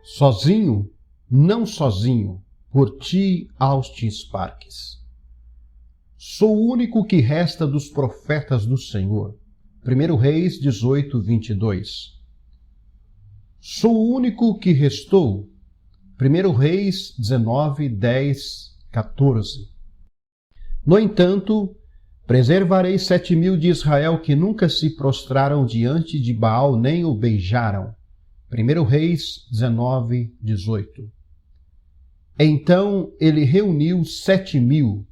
Sozinho, não sozinho, por ti, Austin Sparks. Sou o único que resta dos profetas do Senhor. 1 Reis 18, 22. Sou o único que restou. 1 Reis 19, 10, 14. No entanto, preservarei 7.000 de Israel que nunca se prostraram diante de Baal nem o beijaram. 1 Reis 19, 18. Então ele reuniu 7.000.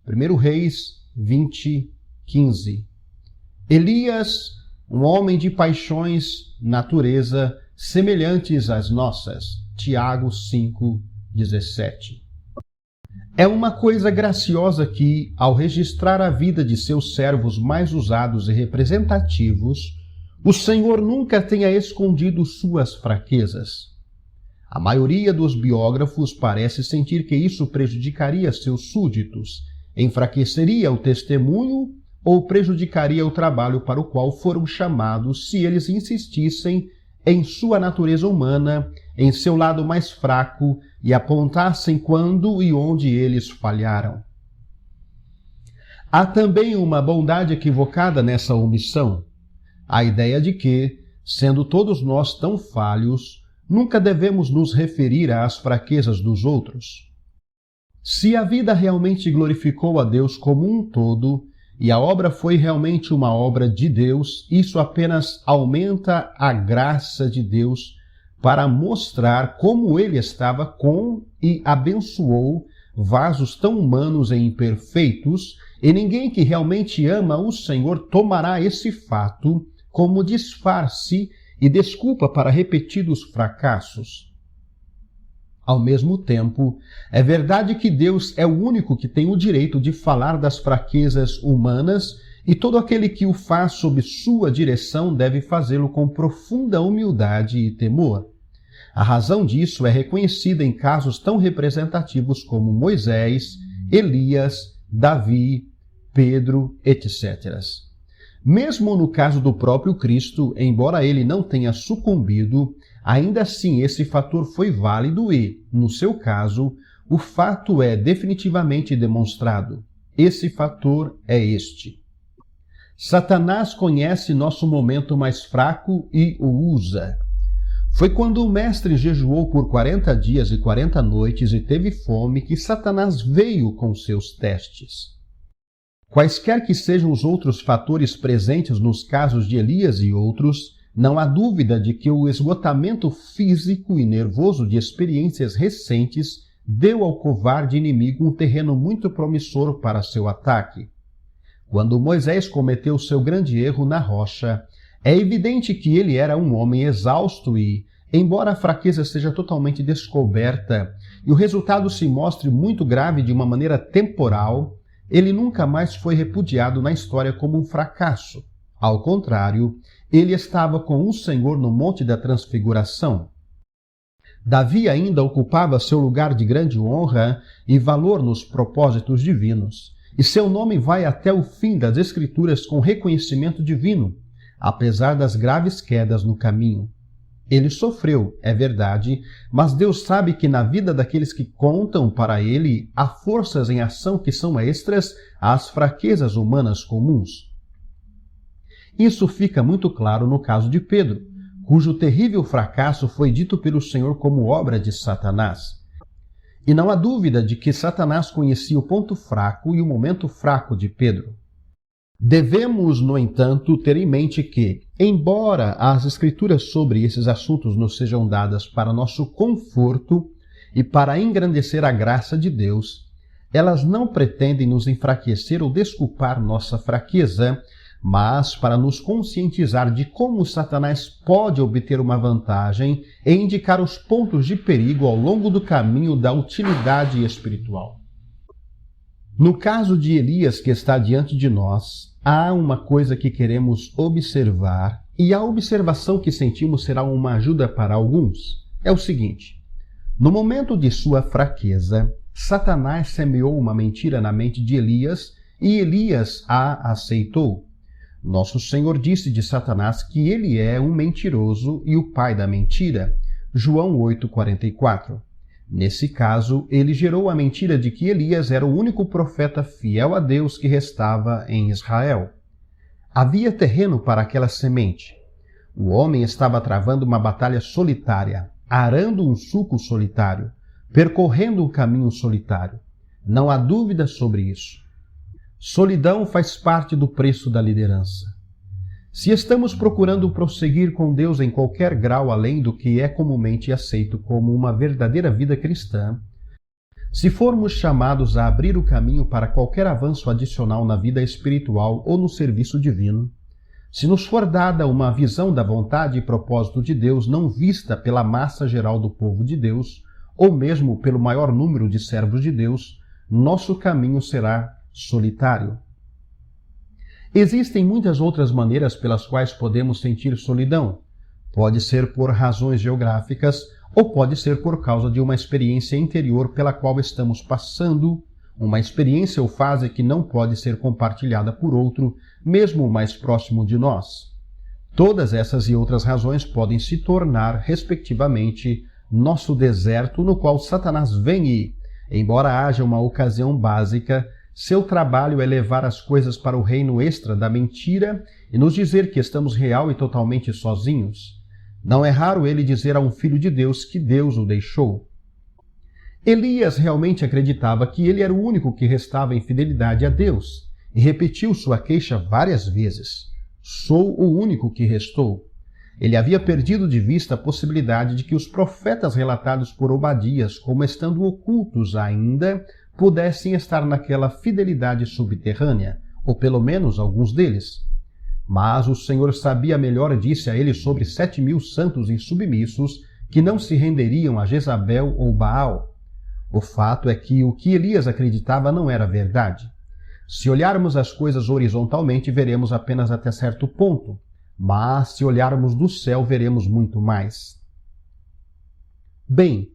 1 Reis 20, 15. Elias, um homem de paixões, natureza, semelhantes às nossas. Tiago 5, 17. É uma coisa graciosa que, ao registrar a vida de seus servos mais usados e representativos, o Senhor nunca tenha escondido suas fraquezas. A maioria dos biógrafos parece sentir que isso prejudicaria seus súditos, enfraqueceria o testemunho ou prejudicaria o trabalho para o qual foram chamados se eles insistissem em sua natureza humana, em seu lado mais fraco e apontassem quando e onde eles falharam. Há também uma bondade equivocada nessa omissão. A ideia de que, sendo todos nós tão falhos, nunca devemos nos referir às fraquezas dos outros. Se a vida realmente glorificou a Deus como um todo, e a obra foi realmente uma obra de Deus, isso apenas aumenta a graça de Deus para mostrar como Ele estava com e abençoou vasos tão humanos e imperfeitos, e ninguém que realmente ama o Senhor tomará esse fato como disfarce e desculpa para repetidos fracassos. Ao mesmo tempo, é verdade que Deus é o único que tem o direito de falar das fraquezas humanas e todo aquele que o faz sob sua direção deve fazê-lo com profunda humildade e temor. A razão disso é reconhecida em casos tão representativos como Moisés, Elias, Davi, Pedro, etc. Mesmo no caso do próprio Cristo, embora ele não tenha sucumbido, ainda assim esse fator foi válido e, no seu caso, o fato é definitivamente demonstrado. Esse fator é este. Satanás conhece nosso momento mais fraco e o usa. Foi quando o mestre jejuou por 40 dias e 40 noites e teve fome que Satanás veio com seus testes. Quaisquer que sejam os outros fatores presentes nos casos de Elias e outros, não há dúvida de que o esgotamento físico e nervoso de experiências recentes deu ao covarde inimigo um terreno muito promissor para seu ataque. Quando Moisés cometeu seu grande erro na rocha, é evidente que ele era um homem exausto e, embora a fraqueza seja totalmente descoberta e o resultado se mostre muito grave de uma maneira temporal, ele nunca mais foi repudiado na história como um fracasso. Ao contrário, ele estava com o Senhor no Monte da Transfiguração. Davi ainda ocupava seu lugar de grande honra e valor nos propósitos divinos, e seu nome vai até o fim das Escrituras com reconhecimento divino, apesar das graves quedas no caminho. Ele sofreu, é verdade, mas Deus sabe que na vida daqueles que contam para ele há forças em ação que são extras às fraquezas humanas comuns. Isso fica muito claro no caso de Pedro, cujo terrível fracasso foi dito pelo Senhor como obra de Satanás. E não há dúvida de que Satanás conhecia o ponto fraco e o momento fraco de Pedro. Devemos, no entanto, ter em mente que, embora as Escrituras sobre esses assuntos nos sejam dadas para nosso conforto e para engrandecer a graça de Deus, elas não pretendem nos enfraquecer ou desculpar nossa fraqueza, mas para nos conscientizar de como Satanás pode obter uma vantagem e indicar os pontos de perigo ao longo do caminho da utilidade espiritual. No caso de Elias que está diante de nós, há uma coisa que queremos observar, e a observação que sentimos será uma ajuda para alguns. É o seguinte: no momento de sua fraqueza, Satanás semeou uma mentira na mente de Elias e Elias a aceitou. Nosso Senhor disse de Satanás que ele é um mentiroso e o pai da mentira. João 8,44. Nesse caso, ele gerou a mentira de que Elias era o único profeta fiel a Deus que restava em Israel. Havia terreno para aquela semente. O homem estava travando uma batalha solitária, arando um sulco solitário, percorrendo um caminho solitário. Não há dúvida sobre isso. Solidão faz parte do preço da liderança. Se estamos procurando prosseguir com Deus em qualquer grau além do que é comumente aceito como uma verdadeira vida cristã, se formos chamados a abrir o caminho para qualquer avanço adicional na vida espiritual ou no serviço divino, se nos for dada uma visão da vontade e propósito de Deus não vista pela massa geral do povo de Deus, ou mesmo pelo maior número de servos de Deus, nosso caminho será solitário. Existem muitas outras maneiras pelas quais podemos sentir solidão. Pode ser por razões geográficas ou pode ser por causa de uma experiência interior pela qual estamos passando, uma experiência ou fase que não pode ser compartilhada por outro, mesmo o mais próximo de nós. Todas essas e outras razões podem se tornar, respectivamente, nosso deserto no qual Satanás vem e, embora haja uma ocasião básica, seu trabalho é levar as coisas para o reino extra da mentira e nos dizer que estamos real e totalmente sozinhos. Não é raro ele dizer a um filho de Deus que Deus o deixou. Elias realmente acreditava que ele era o único que restava em fidelidade a Deus e repetiu sua queixa várias vezes. Sou o único que restou. Ele havia perdido de vista a possibilidade de que os profetas relatados por Obadias como estando ocultos ainda pudessem estar naquela fidelidade subterrânea, ou pelo menos alguns deles. Mas o Senhor sabia melhor e disse a ele sobre 7.000 santos insubmissos que não se renderiam a Jezabel ou Baal. O fato é que o que Elias acreditava não era verdade. Se olharmos as coisas horizontalmente, veremos apenas até certo ponto, mas se olharmos do céu, veremos muito mais. Bem,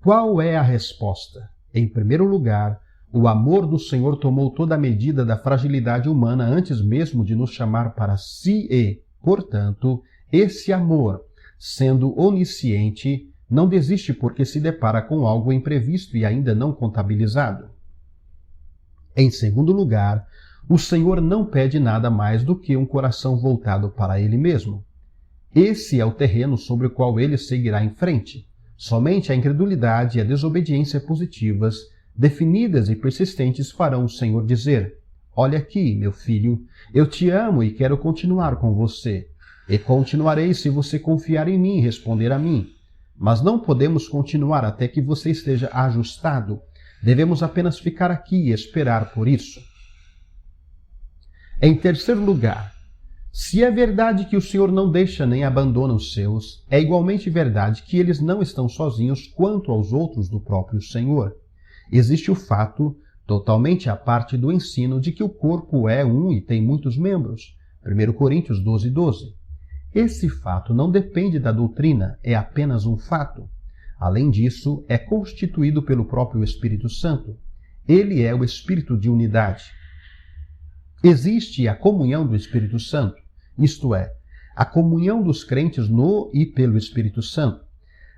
qual é a resposta? Em primeiro lugar, o amor do Senhor tomou toda a medida da fragilidade humana antes mesmo de nos chamar para si e, portanto, esse amor, sendo onisciente, não desiste porque se depara com algo imprevisto e ainda não contabilizado. Em segundo lugar, o Senhor não pede nada mais do que um coração voltado para Ele mesmo. Esse é o terreno sobre o qual Ele seguirá em frente. Somente a incredulidade e a desobediência positivas, definidas e persistentes, farão o Senhor dizer: olha aqui, meu filho, eu te amo e quero continuar com você. E continuarei se você confiar em mim e responder a mim. Mas não podemos continuar até que você esteja ajustado. Devemos apenas ficar aqui e esperar por isso. Em terceiro lugar, se é verdade que o Senhor não deixa nem abandona os seus, é igualmente verdade que eles não estão sozinhos quanto aos outros do próprio Senhor. Existe o fato, totalmente à parte do ensino, de que o corpo é um e tem muitos membros. 1 Coríntios 12:12. Esse fato não depende da doutrina, é apenas um fato. Além disso, é constituído pelo próprio Espírito Santo. Ele é o Espírito de unidade. Existe a comunhão do Espírito Santo, isto é, a comunhão dos crentes no e pelo Espírito Santo.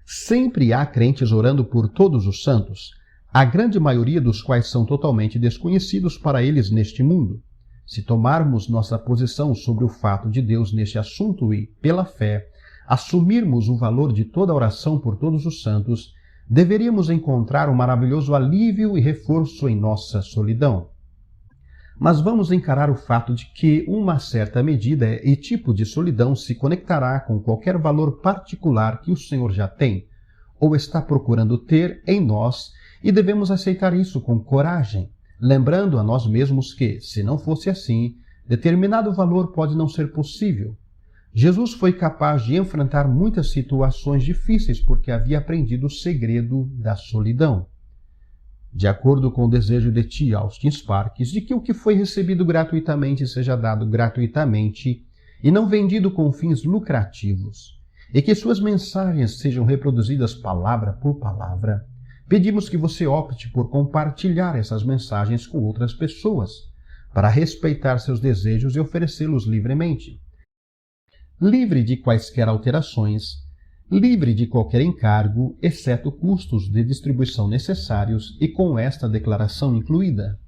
Sempre há crentes orando por todos os santos, a grande maioria dos quais são totalmente desconhecidos para eles neste mundo. Se tomarmos nossa posição sobre o fato de Deus neste assunto e, pela fé, assumirmos o valor de toda a oração por todos os santos, deveríamos encontrar um maravilhoso alívio e reforço em nossa solidão. Mas vamos encarar o fato de que uma certa medida e tipo de solidão se conectará com qualquer valor particular que o Senhor já tem, ou está procurando ter em nós, e devemos aceitar isso com coragem, lembrando a nós mesmos que, se não fosse assim, determinado valor pode não ser possível. Jesus foi capaz de enfrentar muitas situações difíceis porque havia aprendido o segredo da solidão. De acordo com o desejo de T. Austin Sparks, de que o que foi recebido gratuitamente seja dado gratuitamente e não vendido com fins lucrativos, e que suas mensagens sejam reproduzidas palavra por palavra, pedimos que você opte por compartilhar essas mensagens com outras pessoas, para respeitar seus desejos e oferecê-los livremente. Livre de quaisquer alterações, livre de qualquer encargo, exceto custos de distribuição necessários e com esta declaração incluída.